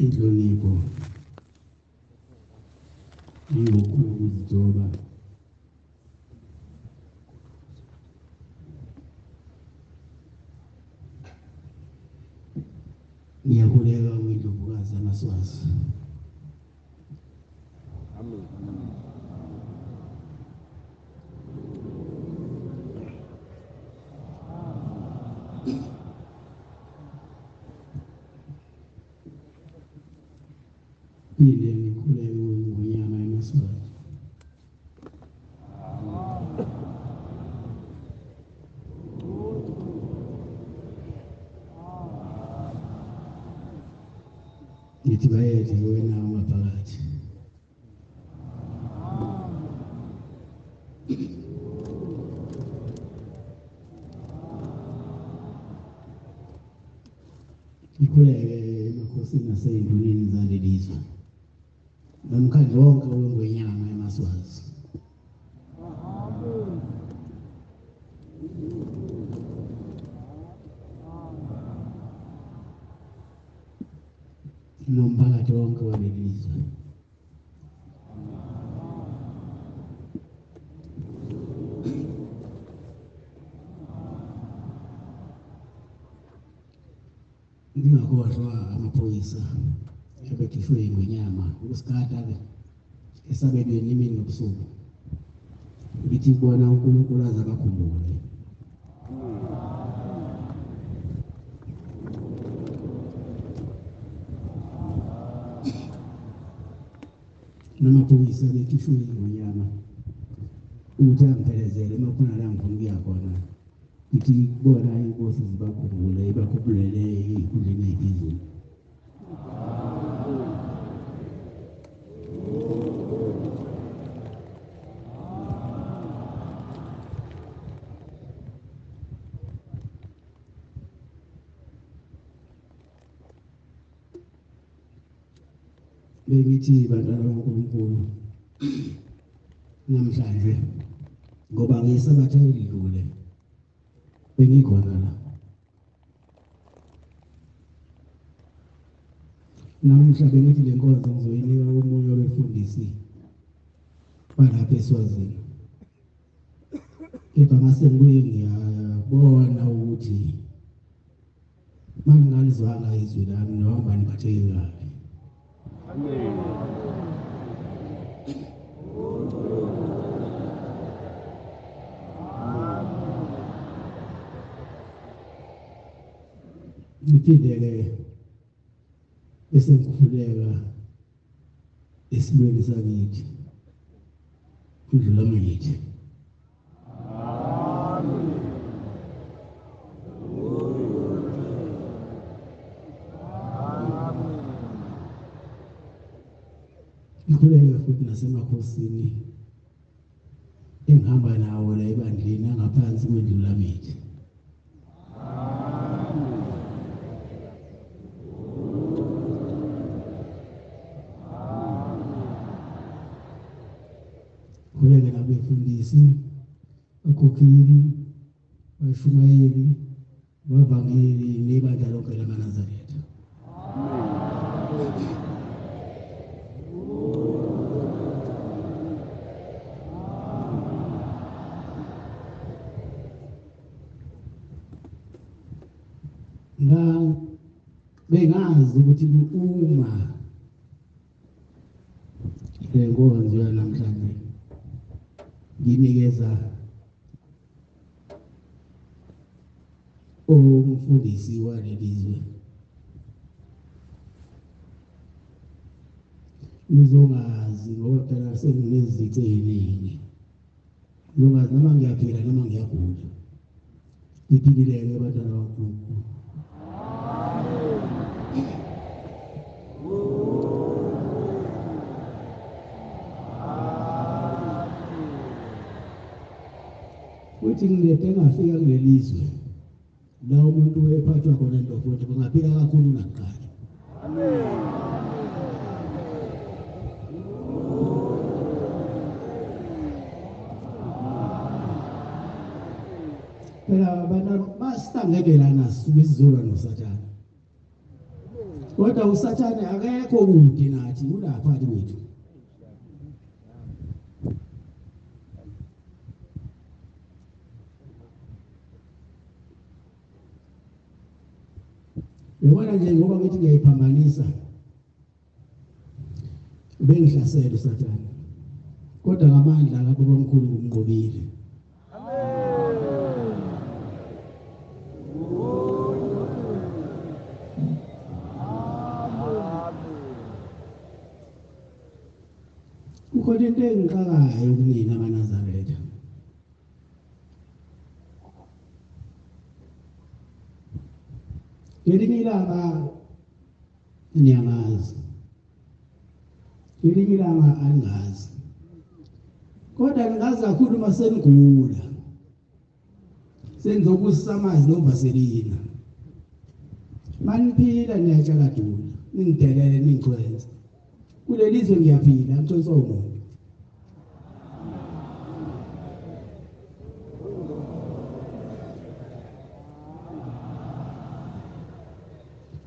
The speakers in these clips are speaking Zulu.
inhlonipho ingokhulu ukuzijoba ngiyakhuleka kwindlovukazi yamaswazi. Amen. Phinde ngikhuleke ngonyama yamaswazi. Ngithi bayedle wena amaphakathi. Ngikhuleke emakhosini nasey'nduneni zaleli zwe nomkhandlu wonke wengonyama yamaswazi. Nomphakathi wonke waleli zwe. Ngingakhohlwa amaphoyisa ebekhishwe ngonyama ukusikata-ke esabelweni imini nobusuku ukuthi kubona uNkulunkulu aze abakhumbule. Namaphoyisa bekhishwe ngonyama ukuthi angiphelezele uma khona la ngifuna ukuya khona ukuthi kubona inkosi zibakhumbule ibakhumbulele ey'khundleni ey'phezulu. Bengithi bantwana baNkulunkulu namhlanje ngoba ngesabatha elidlule bengikhona la. Namhla bengithi le nkonzo ngizoyinika omunye wabefundisi balapha eSwazini. Kepha ngase ngibuye ngiyabona ukuthi mangingalizwanga izwi lami noma ngiphatheke kabi. Amen. Ngithindele bese ngikhuleka esimweni sakithi kudlula mithi. Ngikhuleka futhi nasemakhosini engihamba nawo la ebandleni angaphansi kwendlula mithi. Khuleka nabefundisi, bakhokheli, bashumayeli, bavangeli nebandla lonke lamaNazaretha. Bengazi ukuthi uma le nkonzo yanamhlanje nginikeza umfundisi waleli zwe ngizongazi ngoba phela senginezici eziningi. Ngizongazi noma ngiyaphila noma ngiyagula. Ngiphilile-ke abantwana baNkulunkulu. Uthi ngilete ngafika kuleli zwe la umuntu ephathwa khona ndofoto bangaphila kakhulu nakuqala. Amen. Phela abantwana basihlangekela nasuku isizolwa noSathane. kodwa usathane akekho kude nathi ulapha phakathi kwethu. Yabona nje ngoba ngithi ngiyayiphambanisa bengihlasela usathane kodwa ngamandla akho omkhulu kumnqobile. Kukhona into engiqalayo kumina amaNazaretha. Ngelinye ilanga niyamazi, ngelinye ilanga angazi, kodwa ngingazi kakhulu uma senigula sengizokusamazi novaselina maniphila niyatshala dula ningidelele ningixwenze kuleli zwe ngiyaphila ngitshontswa umuntu.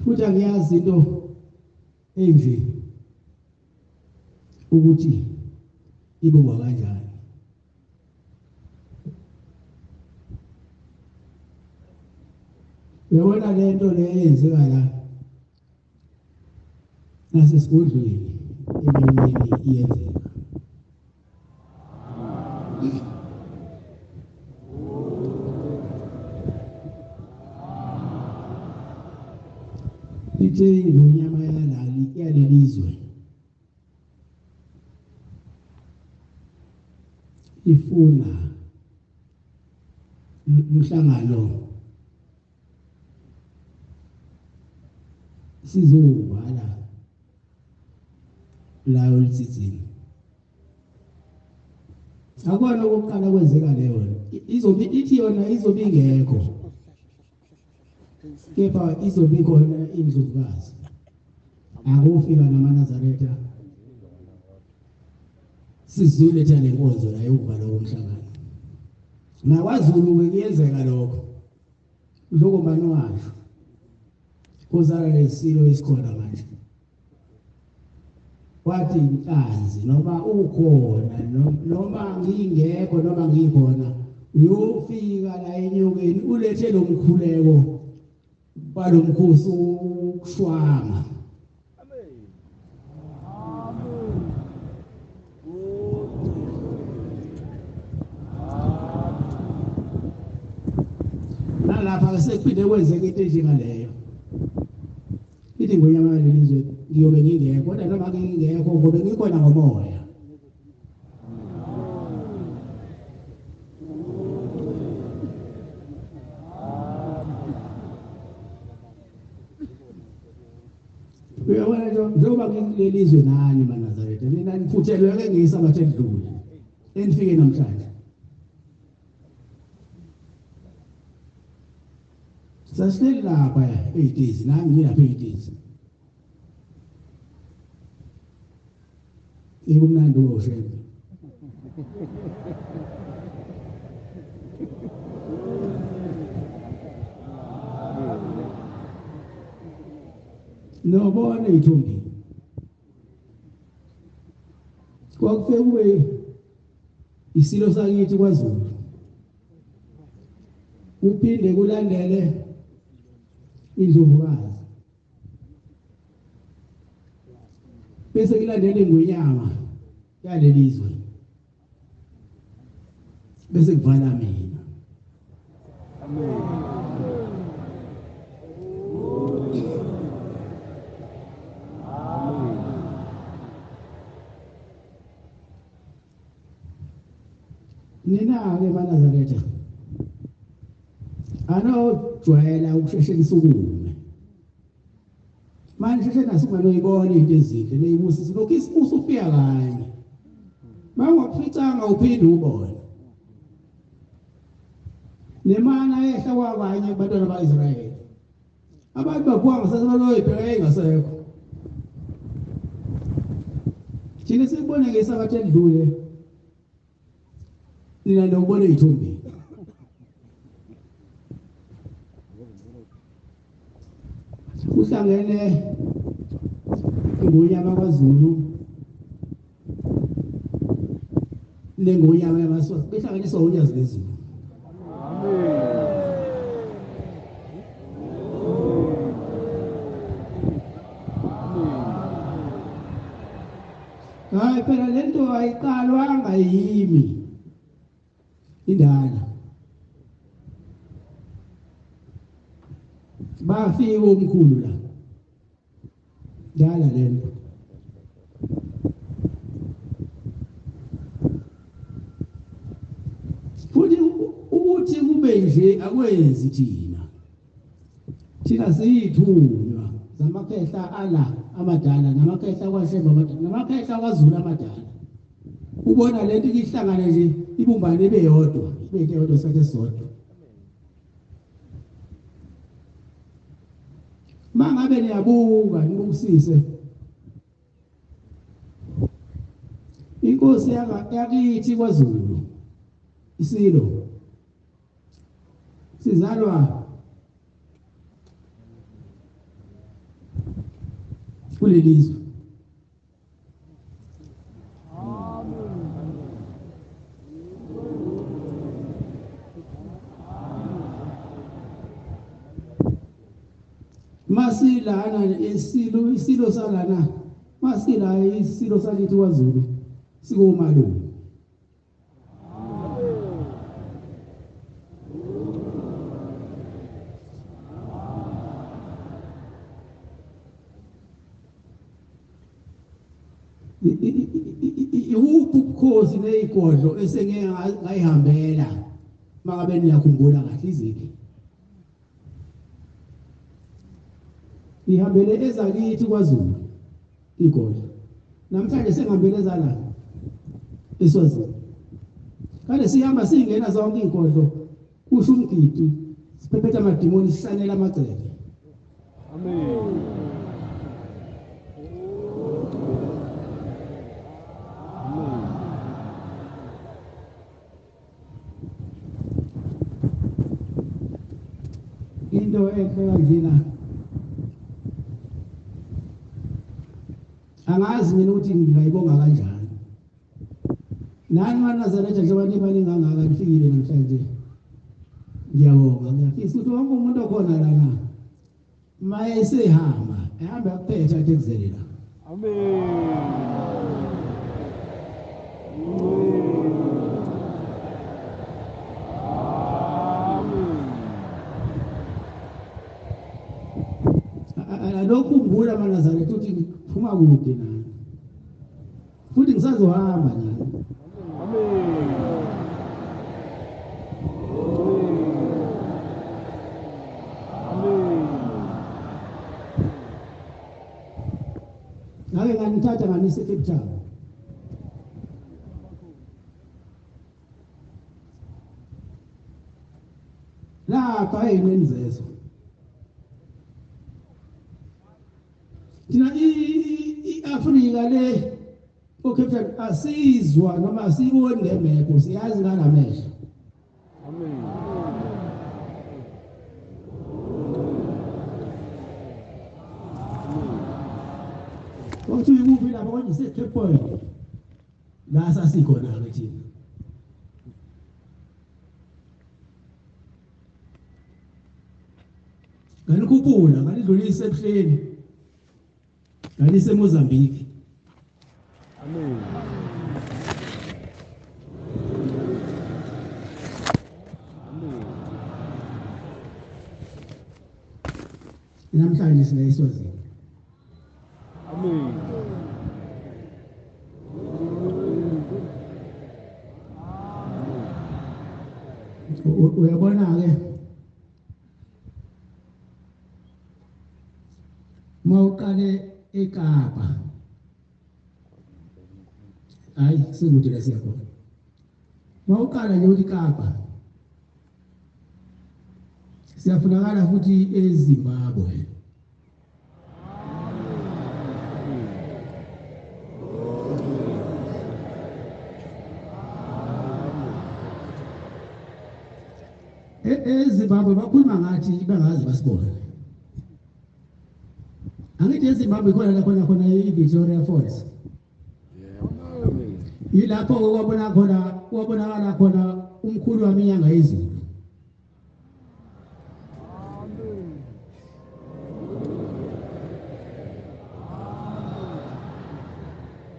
Futhi angiyazi into enje ukuthi ibungwa kanjani. Uyabona lento le eyenzeka la nasesigodlweni emini iyenzeka. Ithe inyama yalelizwe ifuna umhlangano sizovala la olitsitsini. Akona okokuqala kwenzeka leyo ithi yona izobe ingekho kepha izobe khona indlovukazi akufika namaNazaretha sizuletha lenkonzo la yokuvala komhlangano. NakwaZulu kuyenzeka lokho njengombani washo kozala lesilo esikhona manje wathi inhlanzi noma ukhona noma ngingekho noma ngikhona uyofika la enyokeni ulethe lo mkhuleko balomkhosi ukushwama. Nalapha sekuphinde kwenzeka into enjengaleyo. Ithi ngonyama lelizwe ngiyobe ngingekho kodwa noma ngingekho ngobe ngikhona ngomoya. Uyabona njengoba ngilelizwe nani maNazaretha mina niphuthelwe ke ngiyisabathe edlule enifike namhlanje. Sasilele lapha 8 days nami ngilapha 8 days. Ikumnandi ushebe. Nobona ithumbi. Kwakufike kube isilo sakithi kwaZulu. Kuphinde kulandele indlovukazi. Bese kulandele ingwenyama yalelizwe. Bese kuvala mina. Amen. Nina ke maNazaretha anojwayela ukusheshe kusukume manje sheshe nasukuma noyibona into ezinhle neyibusisi lokho isibuso ufika kanye mangwaphithanga uphinde ubone nemana ehla kwabanye abantwana baIsrayeli abantu baphuma sasebaloyibheka engasekho thina sibone ngesabathe edlule nina nokubona izithombe. Uhlangene ngoyama kwaZulu nengoyama yamaswati behlanganiswa ulwazi lwezulu. Hayi phela lento ayiqalwanga yimi indala. Bafika omkhulu la. Dala lento. Futhi ukuthi kube nje akwenzi thina. Thina siyithunywa zamakhehla ala amadala namakhehla kwaShemba amadala namakhehla kwaZulu amadala. Ubona lento ihlangana nje ibumbane beyodwa ibeke yodwa sakhe sodwa. Mangabe niyabuka nibusise inkosi yakithi kwaZulu isilo sizalwa kulelizwe. Masilana isilo salana masila isilo sakithi kwaZulu sikomalume. Ukukhozi nezigodlo esengeke ngayihambela mangabe niyakhumbula kahle iziphi ihambele ezakithi kwaZulu igodlo namhlanje sengihambele ezala eSwazini kale sihamba singena zonke igodlo kusho umgidi siphephetha amadimoni sisanela amagceke. Amen. Into ekhaya njena angazi mina ukuthi ngingayibonga kanjani. Nani waNazaretha njengoba nibaningangaka nifikile namhlanje. Ngiyabonga ngiyafisa ukuthi wonke umuntu okhona lana maye sehamba ehamba kuphetha akuzelela. Amen. Lokhumbula amaNazaretha ukuthi phuma kude nani futhi ngisazohamba nani. Amen. Ngake nganithatha nganise eCape Town. Lapha enenzezo thina iAfrika le oCape Town asizwa noma asiboni ngemepho siyazi ngamehlo. Amen. Ukuthi ukuphi lapho konje iseCape Point la sasikhona ke thina. Ngalikhuphula ngalidlulisa ebuhleni ngalise eMozambique. Amen. Namhlanje sinayiswazini. Amen. Uyabona ke mawuqale eKapa hayi sekude la siyakhona mawuqala nje uthi Kapa siyafunakala futhi eZimbabwe. eZimbabwe bakhuluma ngathi bengazi basibona angithi eZimbabwe khona iVictoria Falls. Amen. Yilapho kwabonakala khona umkhulu wami inyanga yezulu.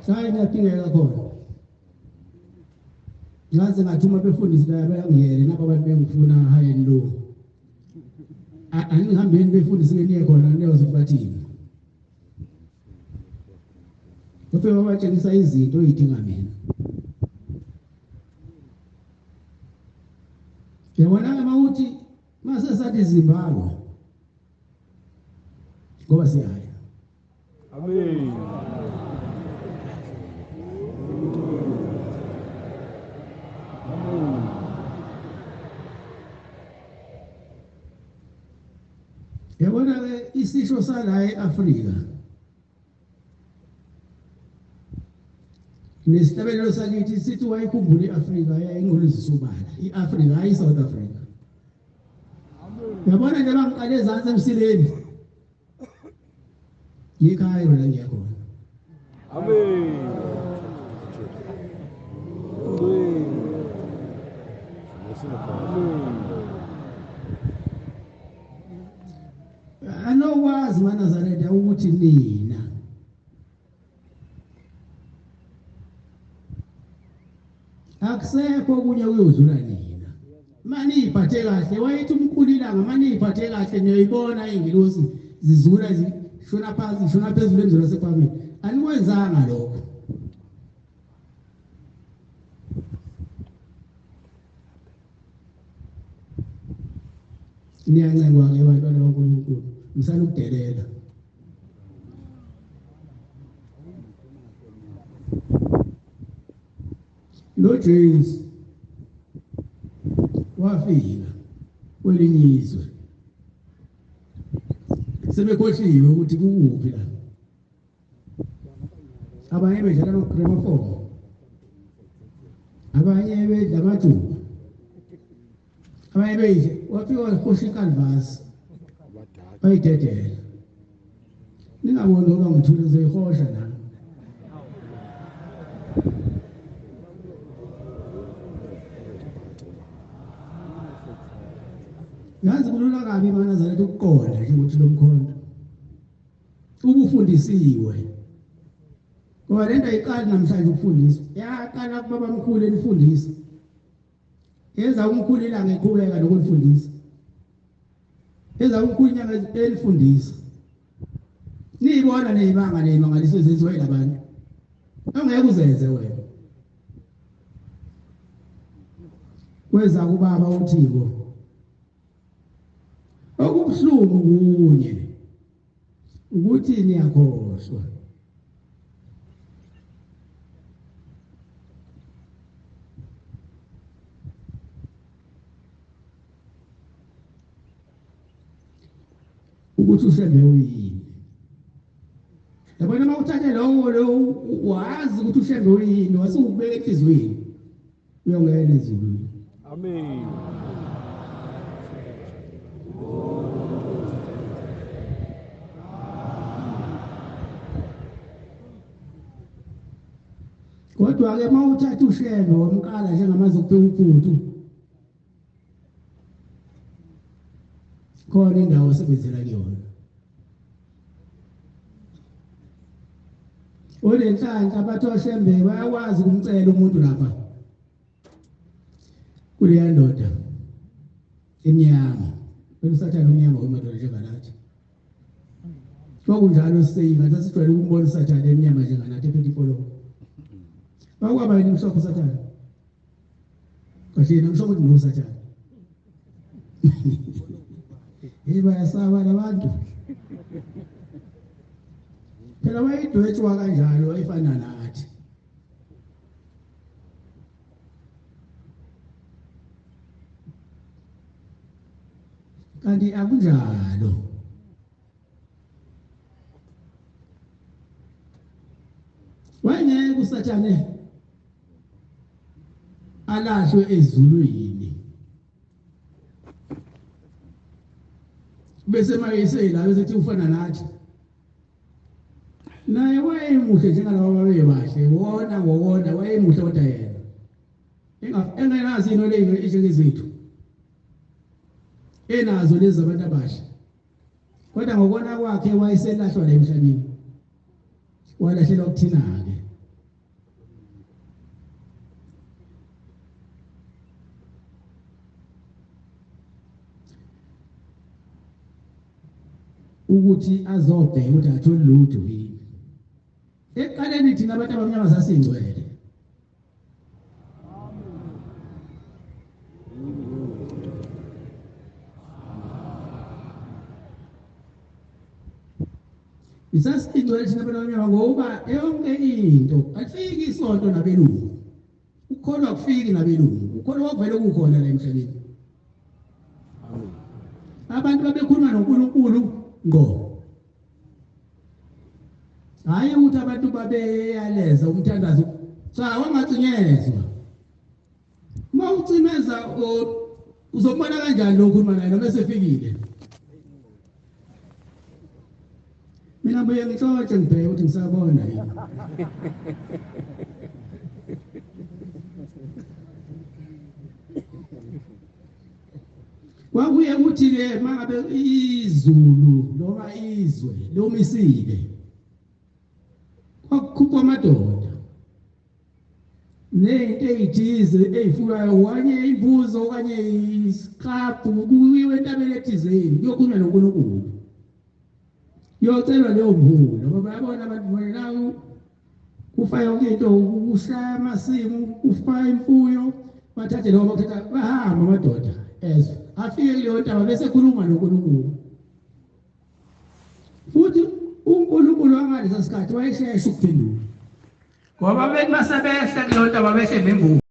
Sayi ngiyadingeka khona. Ngaze ngathuma befundisi bayangiyele nabo abantu bengifuna high and low. Angihambeni befundisi ngeniye khona leyo zibathini. Bafike babatshengisa izinto oyidinga mina. Yabona mawuthi mase sathi Zimbabwe. Ngoba siyaya. Amen. Yabona ke isisho sala eAfrika. Nestabelo sakithi sithi wayikhumbula iAfrika yayingoluzi sobala. iAfrika hayi South Africa. Yabona nje bangiqale ezantsi emsileni. Yikhaya wena ngiyakhona. Amen. Anokwazi maNazaretha ukuthi nina akusekho kunye kuyodlula nina. Mani iphathe kahle wayithi umkhulilanga mani iphathe kahle niyoyibona ingilosi zizula zishona phansi zishona phezulu emzini wasephambili. Anikwenzanga lokho. Niyancengwa ke bantwana baNkulunkulu msanukudelela. Lo James wafika kwelinye izwe. Sebekhohliwe ukuthi kukuphi la. Abanye bedlala no gramophone. Abanye bedla amajuba. Abanye bedla wafika wakhohla icanvas. Bayidedela. Ningaboni ngoba ngithule uzoyihohla la. Yazi kulula kabi maNazaretha ukuqonda nje ukuthi lo mkhonto ubufundisiwe. Ngoba lento ayiqali namhlanje ukufundiswa. Yaqala kubaba mkhulu elifundisa. Yenza umkhulu ilanga eqhubeka nokulifundisa. Yenza umkhulu inyanga elifundisa. Niyibona nezibanga nemangaliso ezenziwa yilabantu. Angeke uzenze wena. Kweza kubaba uThixo. Okubuhlungu kunye ukuthi niyakhohlwa. Ukuthi usembe uyini. Yabona mawuthathe lo wazi ukuthi usembe uyini wasukubeka enhlizweni. Uyongena ezulwini. Amen. Kodwa ke mawuthatha ushembe wamqala njengamazi ukubeka uphuthu. Khona indawo osebenzela kuyona. Olenhlanhla bathi oshembe bayakwazi ukumcela umuntu lapha. Kuleya ndoda emnyama. Usathana omnyama umadoda njenganathi. Kwakunjalo siseyinga sasijwayele ukumbona usathana emnyama njenganathi ephethe ipolo. Bakwaba yini umshoko usathana? Kahle nomshoko ukuthi usathana. Bayasaba labantu. Phela bayidwetshwa kanjalo ayifana nathi. Kanti akunjalo. Wayengeke usathane alahlwe ezulwini. Bese mayise la bese ufana nathi. naye wayemuhle njengalabo babebahle wona wayemuhle kodwa yena engenazo into leyo ejeke zethu enazo lezi abantu abasha kodwa ngokona kwakhe wayeselahlwa la emhlabeni walahlelwa ukuthina-ke ukuthi azobheka ukuthi athole lutho yini eqaleni thina abantu abamnyama sasingcwele isasingcwele thina abantu abamnyama ngoba yonke into afiki isonto nabelungu ukholwa kufiki nabelungu ukholwa kuvele kukhona la emhlabeni abantu babekhuluma noNkulunkulu ngo hayi ukuthi abantu babeyaleza umthandazo cha wangacinyezwa uma ucimeza uzobona kanjani lokhu manje noma sefikile mina buye ngixoxe ngibheke ukuthi ngisabona yini kwakuye ukuthi-ke mangabe izulu noma izwe lomisile kwakukhupha amadoda ney'nto ey'thize ey'fulayo okanye imbuzo okanye isiklabhu kuyiwe entabeni ethizeni kuyokhulunywa noNkulunkulu yocelwa leyo mvula ngoba bayabona abantu bona kufa yonke into kushaya amasimu kufa imfuyo bathathe lokho bakuthatha bahamba amadoda ezwe afike kuleyo ntaba bese khuluma noNkulunkulu futhi uNkulunkulu wangalesa sikhathi wayeshesha ukuphendula ngoba bethi basebehla kuleyo ntaba behle nemvubu